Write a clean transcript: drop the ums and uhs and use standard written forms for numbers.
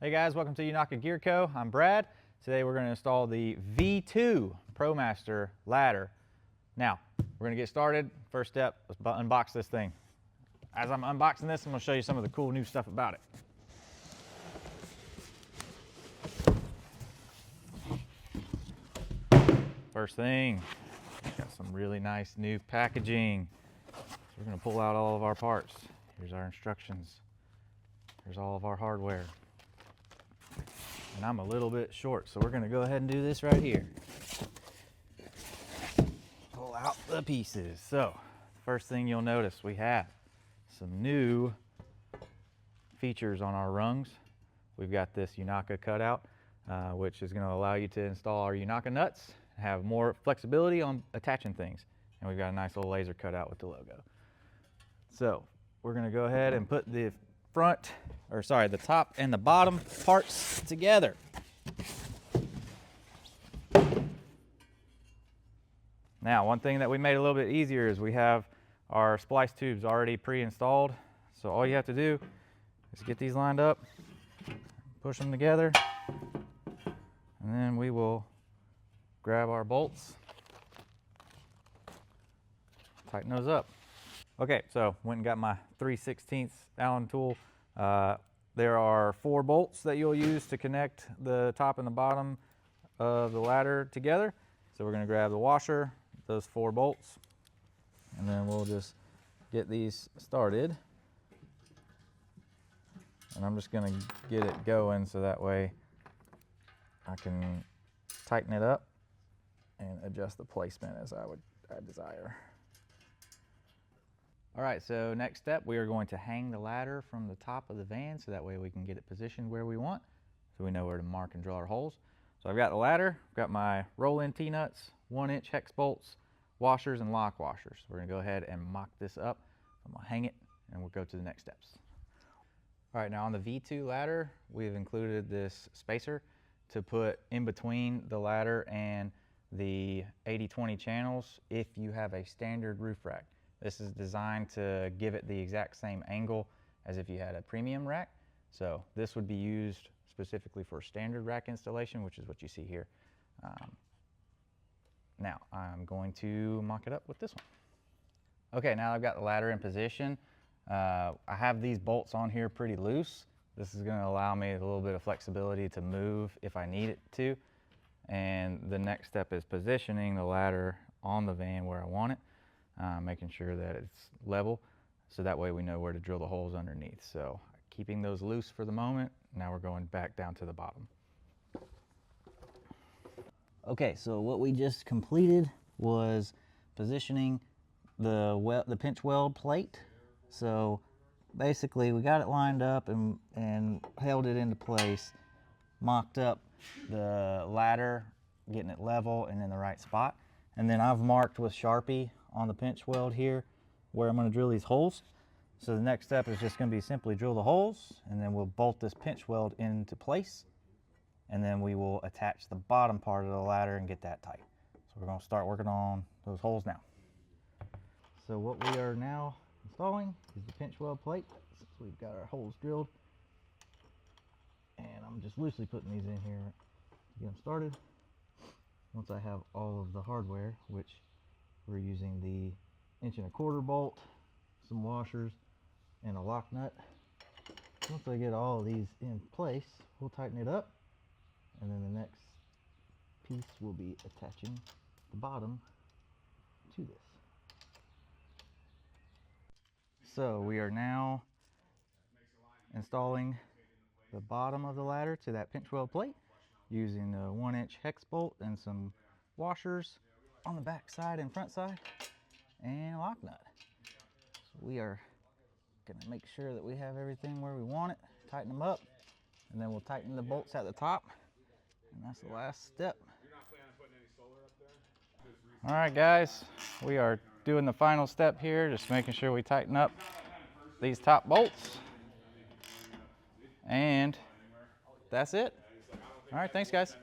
Hey guys, welcome to Unaka Gear Co. I'm Brad. Today we're going to install the V2 ProMaster ladder. Now, we're going to get started. First step, let's unbox this thing. As I'm unboxing this, I'm going to show you some of the cool new stuff about it. First thing, got some really nice new packaging. So we're going to pull out all of our parts. Here's our instructions. Here's all of our hardware. And I'm a little bit short, so we're going to go ahead and do this right here. Pull out the pieces. So, first thing you'll notice, we have some new features on our rungs. We've got this Unaka cutout, which is going to allow you to install our Unaka nuts, have more flexibility on attaching things. And we've got a nice little laser cutout with the logo. So, we're going to go ahead and put the the top and the bottom parts together. Now, one thing that we made a little bit easier is we have our splice tubes already pre-installed. So all you have to do is get these lined up, push them together, and then we will grab our bolts, tighten those up. Okay, so went and got my 3/16 Allen tool. There are 4 bolts that you'll use to connect the top and the bottom of the ladder together. So we're going to grab the washer, those 4 bolts, and then we'll just get these started. And I'm just going to get it going so that way I can tighten it up and adjust the placement as I desire. All right, so next step, we are going to hang the ladder from the top of the van so that way we can get it positioned where we want, so we know where to mark and drill our holes. So I've got the ladder, I've got my roll-in T-nuts, 1-inch hex bolts, washers, and lock washers. We're gonna go ahead and mock this up. I'm gonna hang it, and we'll go to the next steps. All right, now on the V2 ladder, we've included this spacer to put in between the ladder and the 80/20 channels if you have a standard roof rack. This is designed to give it the exact same angle as if you had a premium rack. So this would be used specifically for standard rack installation, which is what you see here. Now I'm going to mock it up with this one. Okay, now I've got the ladder in position. I have these bolts on here pretty loose. This is going to allow me a little bit of flexibility to move if I need it to. And the next step is positioning the ladder on the van where I want it. Making sure that it's level, so that way we know where to drill the holes underneath. So keeping those loose for the moment. Now we're going back down to the bottom. Okay, so what we just completed was positioning the pinch weld plate. So basically we got it lined up and held it into place, mocked up the ladder, getting it level and in the right spot. And then I've marked with Sharpie on the pinch weld here where I'm going to drill these holes. So the next step is just going to be simply drill the holes, and then we'll bolt this pinch weld into place, and then we will attach the bottom part of the ladder and get that tight. So we're going to start working on those holes now. So what we are now installing is the pinch weld plate. Since we've got our holes drilled, and I'm just loosely putting these in here to get them started. Once I have all of the hardware, which we're using the 1 1/4 bolt, some washers, and a lock nut. Once I get all of these in place, we'll tighten it up, and then the next piece will be attaching the bottom to this. So we are now installing the bottom of the ladder to that pinch weld plate using the 1-inch hex bolt and some washers on the back side and front side, and a lock nut. So we are going to make sure that we have everything where we want it, tighten them up, and then we'll tighten the bolts at the top, and that's the last step. All right guys, we are doing the final step here, just making sure we tighten up these top bolts, and that's it. All right, thanks guys.